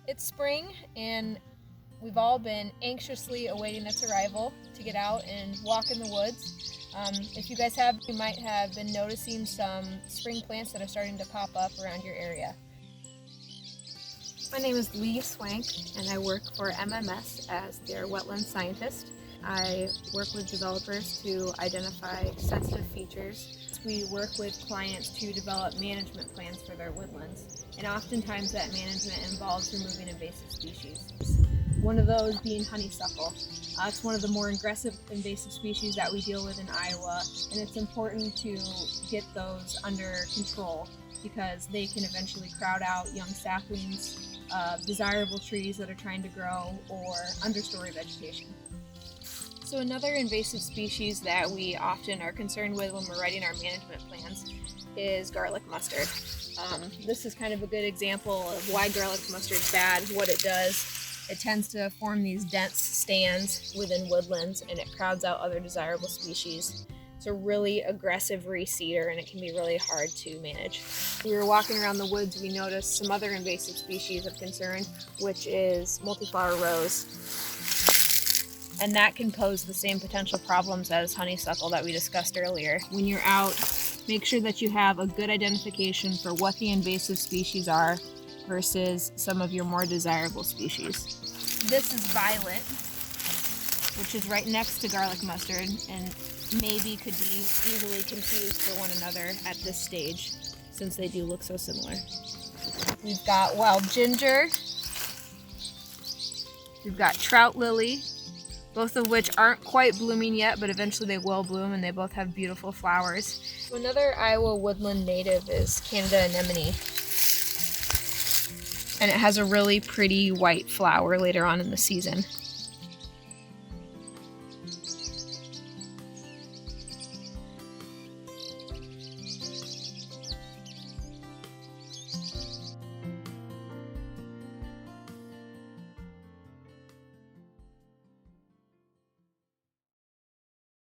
It's spring and we've all been anxiously awaiting its arrival to get out and walk in the woods. If you guys have, you might have been noticing some spring plants that are starting to pop up around your area. My name is Lee Swank and I work for MMS as their wetland scientist. I work with developers to identify sensitive features. We work with clients to develop management plans for their woodlands, and oftentimes that management involves removing invasive species. One of those being honeysuckle. It's one of the more aggressive invasive species that we deal with in Iowa, and it's important to get those under control because they can eventually crowd out young saplings, desirable trees that are trying to grow, or understory vegetation. So another invasive species that we often are concerned with when we're writing our management plans is garlic mustard. This is kind of a good example of why garlic mustard is bad, what it does. It tends to form these dense stands within woodlands and it crowds out other desirable species. It's a really aggressive reseeder and it can be really hard to manage. We were walking around the woods, we noticed some other invasive species of concern, which is multi-flower rose. And that can pose the same potential problems as honeysuckle that we discussed earlier. When you're out, make sure that you have a good identification for what the invasive species are versus some of your more desirable species. This is violet, which is right next to garlic mustard and maybe could be easily confused for one another at this stage since they do look so similar. We've got wild ginger, we've got trout lily, both of which aren't quite blooming yet, but eventually they will bloom, and they both have beautiful flowers. So another Iowa woodland native is Canada anemone, and it has a really pretty white flower later on in the season.